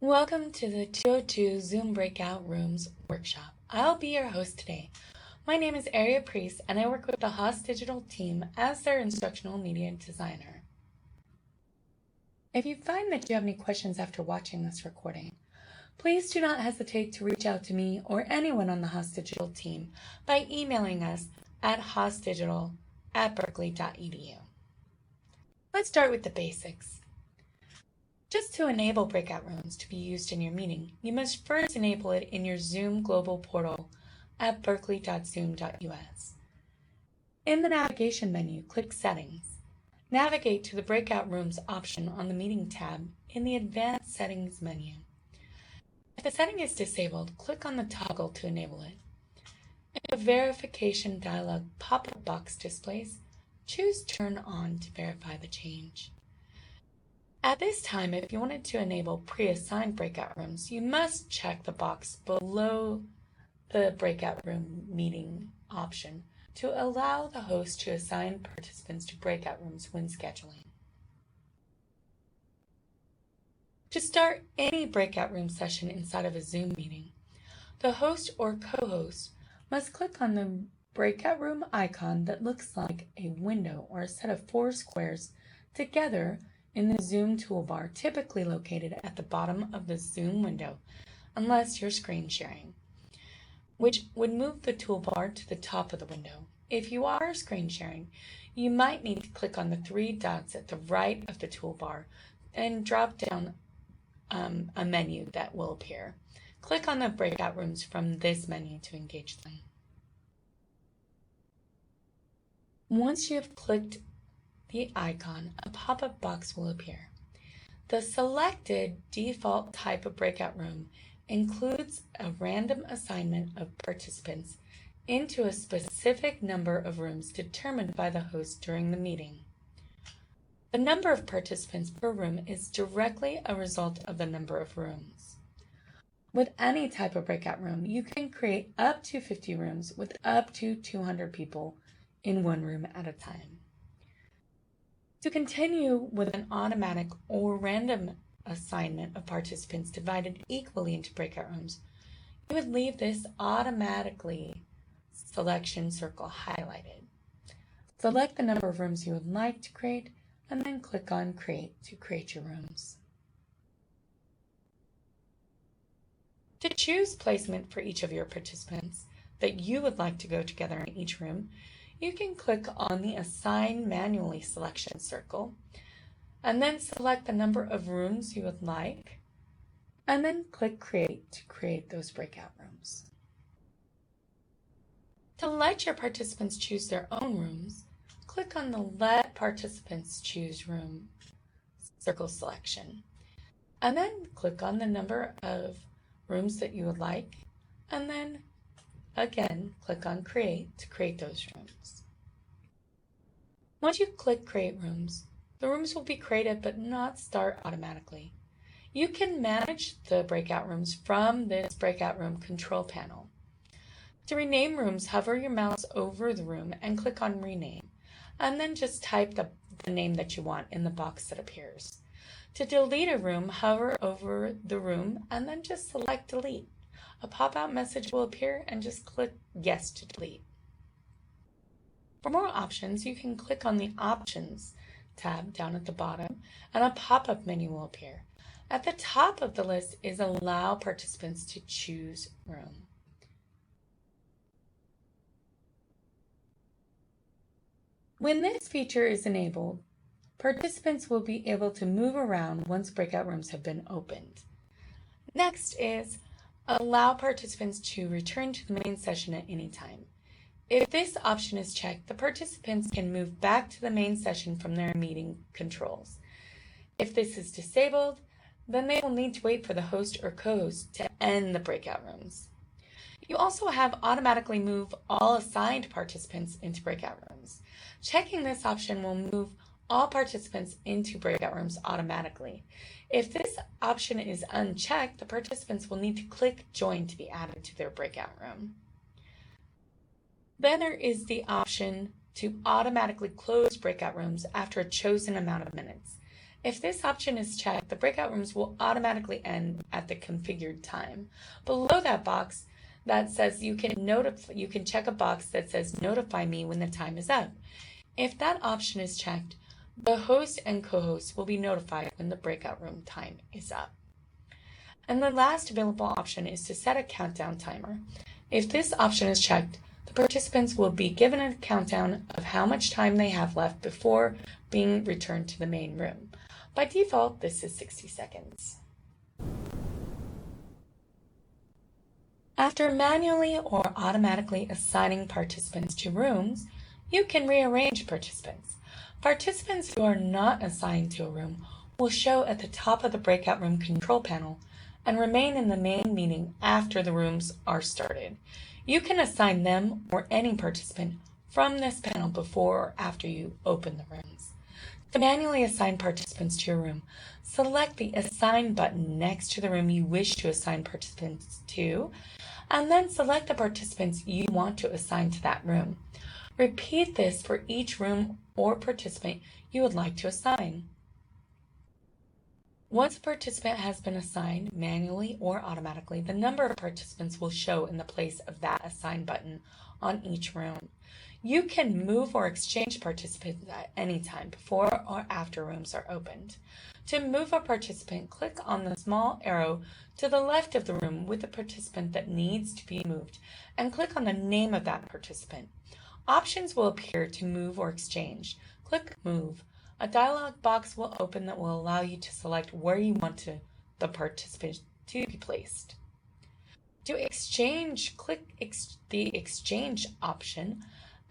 Welcome to the 202 Zoom Breakout Rooms workshop. I'll be your host today. My name is Aria Priest and I work with the Haas Digital team as their instructional media designer. If you find that you have any questions after watching this recording, please do not hesitate to reach out to me or anyone on the Haas Digital team by emailing us at haasdigital@berkeley.edu. Let's start with the basics. Just to enable breakout rooms to be used in your meeting, you must first enable it in your Zoom global portal at berkeley.zoom.us. In the navigation menu, click Settings. Navigate to the Breakout Rooms option on the Meeting tab in the Advanced Settings menu. If the setting is disabled, click on the toggle to enable it. If a verification dialog pop-up box displays, choose Turn On to verify the change. At this time, if you wanted to enable pre-assigned breakout rooms, you must check the box below the breakout room meeting option to allow the host to assign participants to breakout rooms when scheduling. To start any breakout room session inside of a Zoom meeting, the host or co-host must click on the breakout room icon that looks like a window or a set of four squares together in the Zoom toolbar, typically located at the bottom of the Zoom window, unless you're screen sharing, which would move the toolbar to the top of the window. If you are screen sharing, you might need to click on the three dots at the right of the toolbar and drop down a menu that will appear. Click on the breakout rooms from this menu to engage them. Once you have clicked the icon, a pop-up box will appear. The selected default type of breakout room includes a random assignment of participants into a specific number of rooms determined by the host during the meeting. The number of participants per room is directly a result of the number of rooms. With any type of breakout room, you can create up to 50 rooms with up to 200 people in one room at a time. To continue with an automatic or random assignment of participants divided equally into breakout rooms, you would leave this automatically selection circle highlighted. Select the number of rooms you would like to create and then click on Create to create your rooms. To choose placement for each of your participants that you would like to go together in each room, you can click on the Assign Manually selection circle, and then select the number of rooms you would like, and then click Create to create those breakout rooms. To let your participants choose their own rooms, click on the Let Participants Choose Room circle selection, and then click on the number of rooms that you would like, and then again, click on Create to create those rooms. Once you click Create Rooms, the rooms will be created but not start automatically. You can manage the breakout rooms from this breakout room control panel. To rename rooms, hover your mouse over the room and click on Rename, and then just type the name that you want in the box that appears. To delete a room, hover over the room and then just select Delete. A pop-out message will appear and just click Yes to delete. For more options, you can click on the Options tab down at the bottom and a pop-up menu will appear. At the top of the list is Allow Participants to Choose Room. When this feature is enabled, participants will be able to move around once breakout rooms have been opened. Next is Allow participants to return to the main session at any time. If this option is checked, the participants can move back to the main session from their meeting controls. If this is disabled, then they will need to wait for the host or co-host to end the breakout rooms. You also have automatically move all assigned participants into breakout rooms. Checking this option will move all participants into breakout rooms automatically. If this option is unchecked, the participants will need to click Join to be added to their breakout room. Then there is the option to automatically close breakout rooms after a chosen amount of minutes. If this option is checked, the breakout rooms will automatically end at the configured time. Below that box that says you can check a box that says notify me when the time is up. If that option is checked, the host and co-host will be notified when the breakout room time is up. And the last available option is to set a countdown timer. If this option is checked, the participants will be given a countdown of how much time they have left before being returned to the main room. By default, this is 60 seconds. After manually or automatically assigning participants to rooms, you can rearrange participants. Participants who are not assigned to a room will show at the top of the breakout room control panel and remain in the main meeting after the rooms are started. You can assign them or any participant from this panel before or after you open the rooms. To manually assign participants to your room, select the Assign button next to the room you wish to assign participants to, and then select the participants you want to assign to that room. Repeat this for each room or participant you would like to assign. Once a participant has been assigned, manually or automatically, the number of participants will show in the place of that Assign button on each room. You can move or exchange participants at any time before or after rooms are opened. To move a participant, click on the small arrow to the left of the room with the participant that needs to be moved and click on the name of that participant. Options will appear to move or exchange. Click Move. A dialog box will open that will allow you to select where you want the participant to be placed. To exchange, click the Exchange option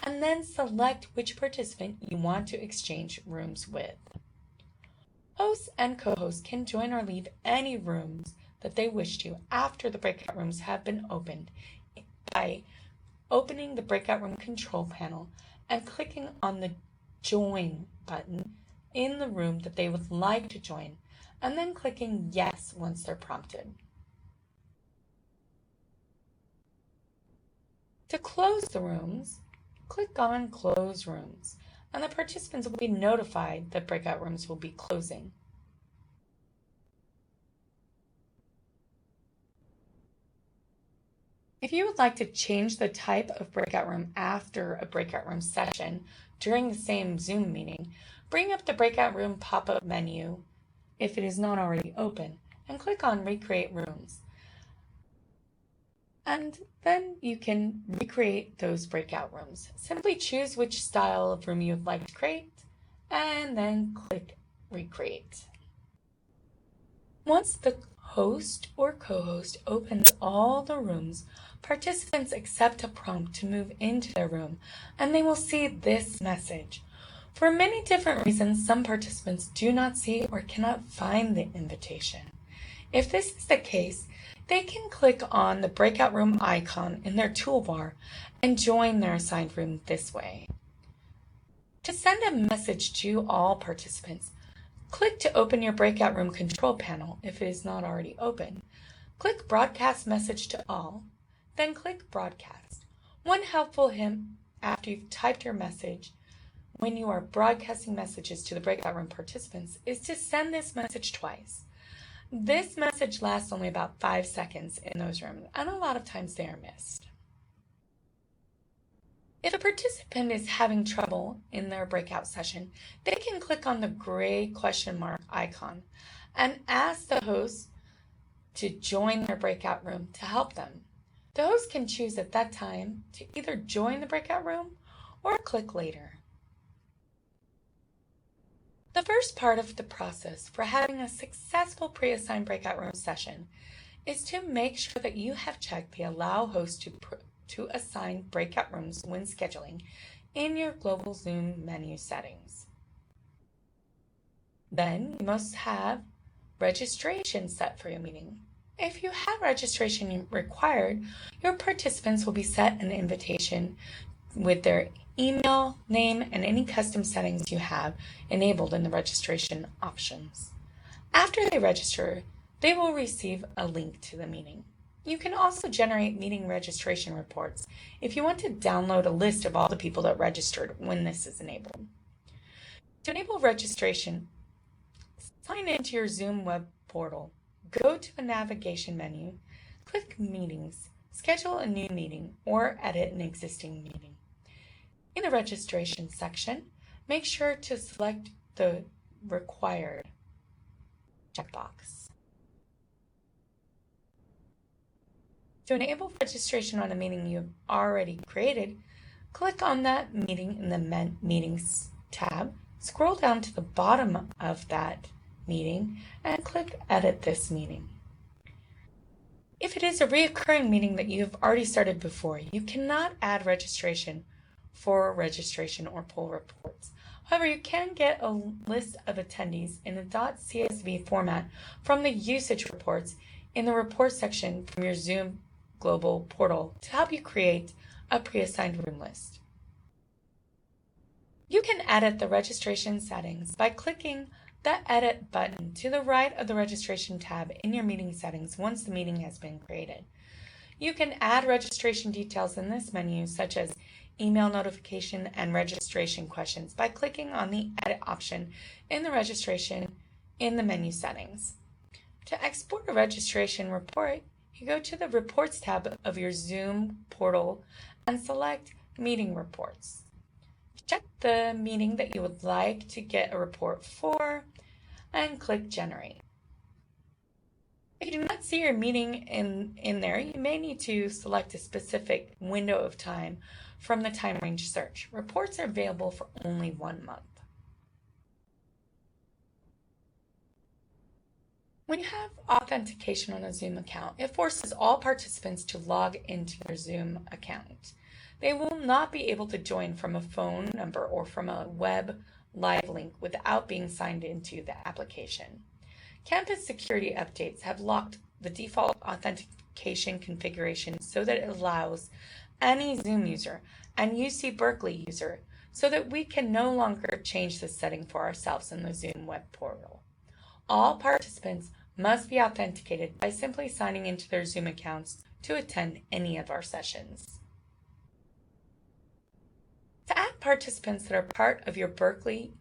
and then select which participant you want to exchange rooms with. Hosts and co-hosts can join or leave any rooms that they wish to after the breakout rooms have been opened by opening the breakout room control panel and clicking on the Join button in the room that they would like to join, and then clicking Yes once they're prompted. To close the rooms, click on Close Rooms, and the participants will be notified that breakout rooms will be closing. If you would like to change the type of breakout room after a breakout room session during the same Zoom meeting, bring up the breakout room pop-up menu if it is not already open and click on Recreate Rooms. And then you can recreate those breakout rooms. Simply choose which style of room you would like to create and then click Recreate. Once the host or co-host opens all the rooms, participants accept a prompt to move into their room, and they will see this message. For many different reasons, some participants do not see or cannot find the invitation. If this is the case, they can click on the breakout room icon in their toolbar and join their assigned room this way. To send a message to all participants, click to open your breakout room control panel if it is not already open. Click Broadcast Message to All, then click Broadcast. One helpful hint after you've typed your message when you are broadcasting messages to the breakout room participants is to send this message twice. This message lasts only about 5 seconds in those rooms, and a lot of times they are missed. If a participant is having trouble in their breakout session, they can click on the gray question mark icon and ask the host to join their breakout room to help them. The host can choose at that time to either join the breakout room or click later. The first part of the process for having a successful pre-assigned breakout room session is to make sure that you have checked the Allow Host to assign breakout rooms when scheduling in your global Zoom menu settings. Then you must have registration set for your meeting. If you have registration required, your participants will be sent an invitation with their email, name, and any custom settings you have enabled in the registration options. After they register, they will receive a link to the meeting. You can also generate meeting registration reports if you want to download a list of all the people that registered when this is enabled. To enable registration, Sign into your Zoom web portal. Go to the navigation menu, click Meetings, schedule a new meeting, or edit an existing meeting. In the registration section, make sure to select the required checkbox. To enable registration on a meeting you've already created, click on that meeting in the Meetings tab, scroll down to the bottom of that meeting, and click Edit this meeting. If it is a recurring meeting that you have already started before, you cannot add registration for registration or pull reports. However, you can get a list of attendees in a .csv format from the usage reports in the report section from your Zoom Global portal to help you create a pre-assigned room list. You can edit the registration settings by clicking the Edit button to the right of the Registration tab in your meeting settings once the meeting has been created. You can add registration details in this menu, such as email notification and registration questions, by clicking on the Edit option in the registration in the menu settings. To export a registration report, you go to the Reports tab of your Zoom portal and select Meeting Reports. Check the meeting that you would like to get a report for and click Generate. If you do not see your meeting in there, you may need to select a specific window of time from the time range search. Reports are available for only 1 month. When you have authentication on a Zoom account, it forces all participants to log into their Zoom account. They will not be able to join from a phone number or from a web live link without being signed into the application. Campus security updates have locked the default authentication configuration so that it allows any Zoom user and UC Berkeley user so that we can no longer change this setting for ourselves in the Zoom web portal. All participants must be authenticated by simply signing into their Zoom accounts to attend any of our sessions. To add participants that are part of your Berkeley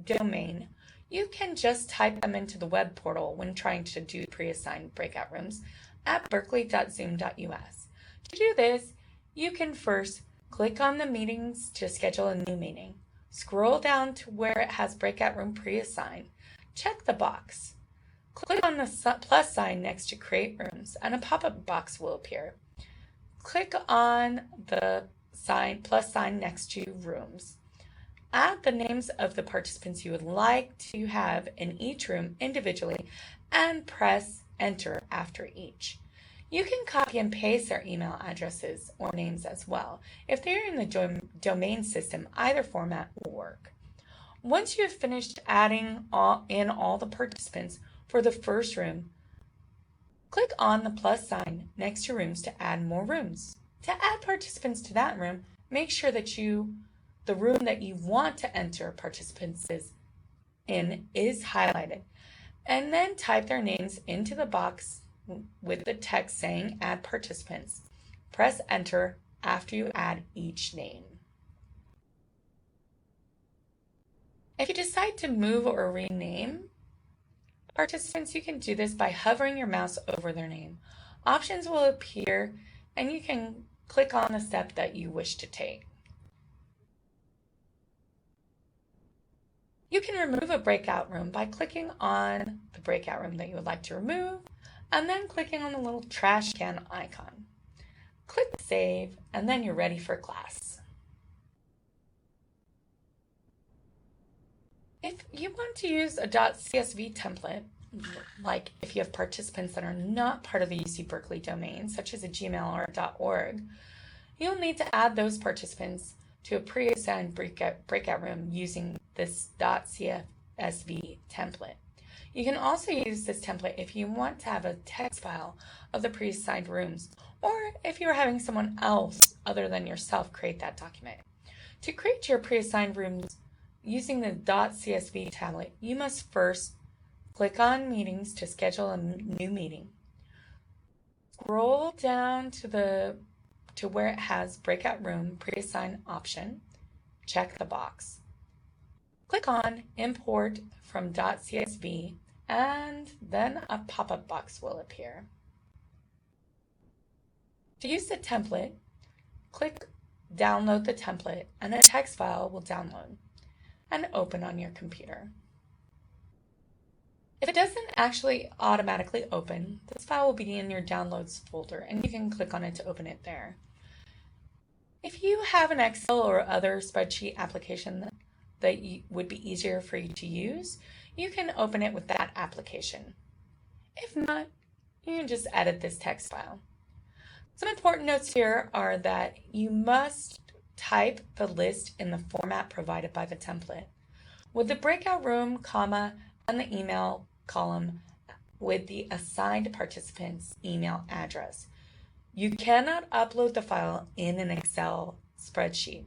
domain, you can just type them into the web portal when trying to do pre-assigned breakout rooms at berkeley.zoom.us. To do this, you can first click on the meetings to schedule a new meeting. Scroll down to where it has breakout room pre-assigned. Check the box. Click on the plus sign next to create rooms and a pop-up box will appear. Click on the plus sign next to rooms. Add the names of the participants you would like to have in each room individually and press enter after each. You can copy and paste their email addresses or names as well. If they're in the domain system, either format will work. Once you have finished adding all the participants for the first room, click on the plus sign next to rooms to add more rooms. To add participants to that room, make sure that the room that you want to enter participants in is highlighted, and then type their names into the box with the text saying add participants. Press enter after you add each name. If you decide to move or rename participants, you can do this by hovering your mouse over their name. Options will appear and you can click on the step that you wish to take. You can remove a breakout room by clicking on the breakout room that you would like to remove and then clicking on the little trash can icon. Click Save and then you're ready for class. If you want to use a .csv template, like if you have participants that are not part of the UC Berkeley domain, such as a Gmail or a .org, you'll need to add those participants to a pre-assigned breakout room using this .csv template. You can also use this template if you want to have a text file of the pre-assigned rooms, or if you're having someone else other than yourself create that document. To create your pre-assigned rooms using the .csv template, you must first click on Meetings to schedule a new meeting. Scroll down to where it has Breakout Room Pre-Assign option. Check the box. Click on Import from .csv, and then a pop-up box will appear. To use the template, click Download the template, and a text file will download and open on your computer. If it doesn't actually automatically open, this file will be in your Downloads folder, and you can click on it to open it there. If you have an Excel or other spreadsheet application that would be easier for you to use, you can open it with that application. If not, you can just edit this text file. Some important notes here are that you must type the list in the format provided by the template, with the breakout room, comma, and the email column with the assigned participant's email address. You cannot upload the file in an Excel spreadsheet.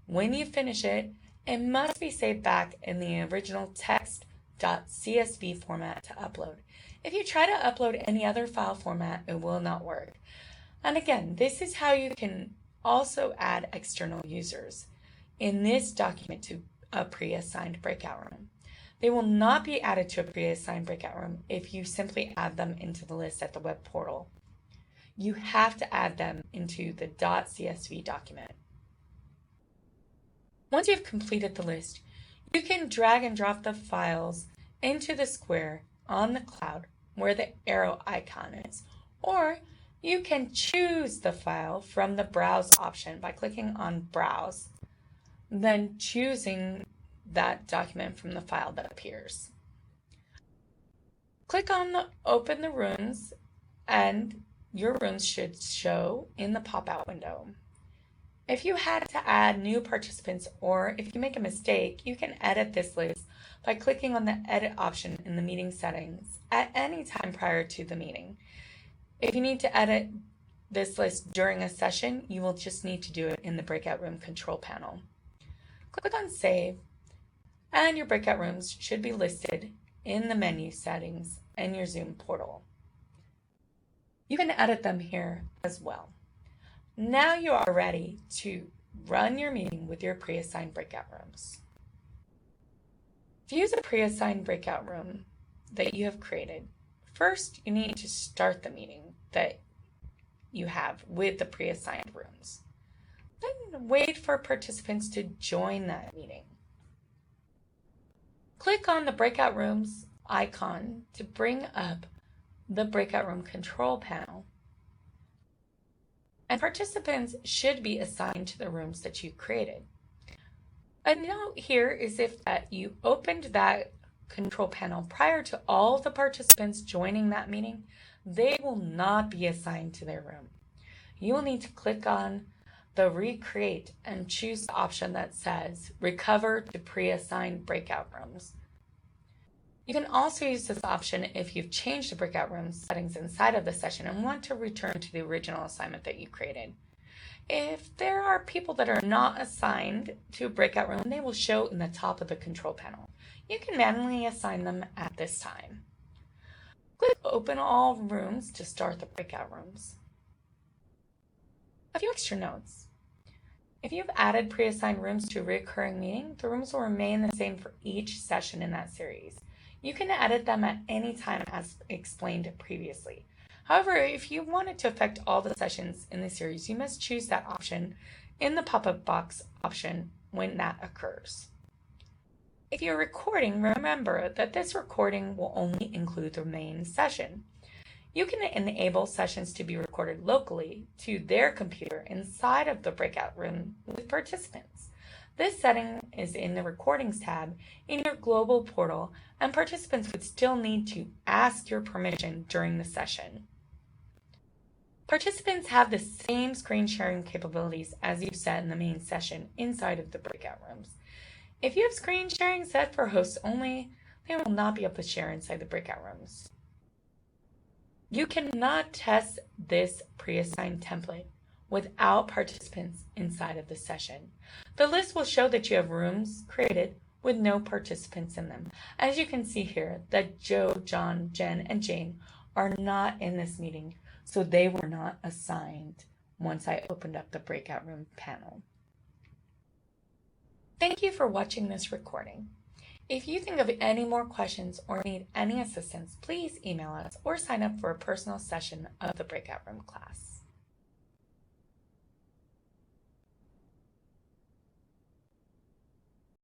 When you finish it, it must be saved back in the original text.csv format to upload. If you try to upload any other file format, it will not work. And again, this is how you can also add external users in this document to a pre-assigned breakout room. They will not be added to a pre-assigned breakout room if you simply add them into the list at the web portal. You have to add them into the .csv document. Once you've completed the list, you can drag and drop the files into the square on the cloud where the arrow icon is, or you can choose the file from the Browse option by clicking on Browse, then choosing that document from the file that appears. Click on the Open the Rooms, and your rooms should show in the pop-out window. If you had to add new participants or if you make a mistake, you can edit this list by clicking on the Edit option in the meeting settings at any time prior to the meeting. If you need to edit this list during a session, you will just need to do it in the breakout room control panel. Click on Save, and your breakout rooms should be listed in the menu settings in your Zoom portal. You can edit them here as well. Now you are ready to run your meeting with your pre-assigned breakout rooms. To use a pre-assigned breakout room that you have created, first you need to start the meeting that you have with the pre-assigned rooms. Then wait for participants to join that meeting. Click on the breakout rooms icon to bring up the breakout room control panel. And participants should be assigned to the rooms that you created. A note here is if that you opened that control panel prior to all the participants joining that meeting, they will not be assigned to their room. You will need to click on the Recreate and choose the option that says Recover to Pre-assigned Breakout Rooms. You can also use this option if you've changed the breakout room settings inside of the session and want to return to the original assignment that you created. If there are people that are not assigned to a breakout room, they will show in the top of the control panel. You can manually assign them at this time. Click Open All Rooms to start the breakout rooms. A few extra notes. If you've added pre-assigned rooms to a recurring meeting, the rooms will remain the same for each session in that series. You can edit them at any time as explained previously. However, if you wanted to affect all the sessions in the series, you must choose that option in the pop-up box option when that occurs. If you're recording, remember that this recording will only include the main session. You can enable sessions to be recorded locally to their computer inside of the breakout room with participants. This setting is in the Recordings tab in your global portal, and participants would still need to ask your permission during the session. Participants have the same screen sharing capabilities as you set in the main session inside of the breakout rooms. If you have screen sharing set for hosts only, they will not be able to share inside the breakout rooms. You cannot test this pre-assigned template without participants inside of the session. The list will show that you have rooms created with no participants in them. As you can see here, that Joe, John, Jen, and Jane are not in this meeting, so they were not assigned once I opened up the breakout room panel. Thank you for watching this recording. If you think of any more questions or need any assistance, please email us or sign up for a personal session of the Breakout Room class.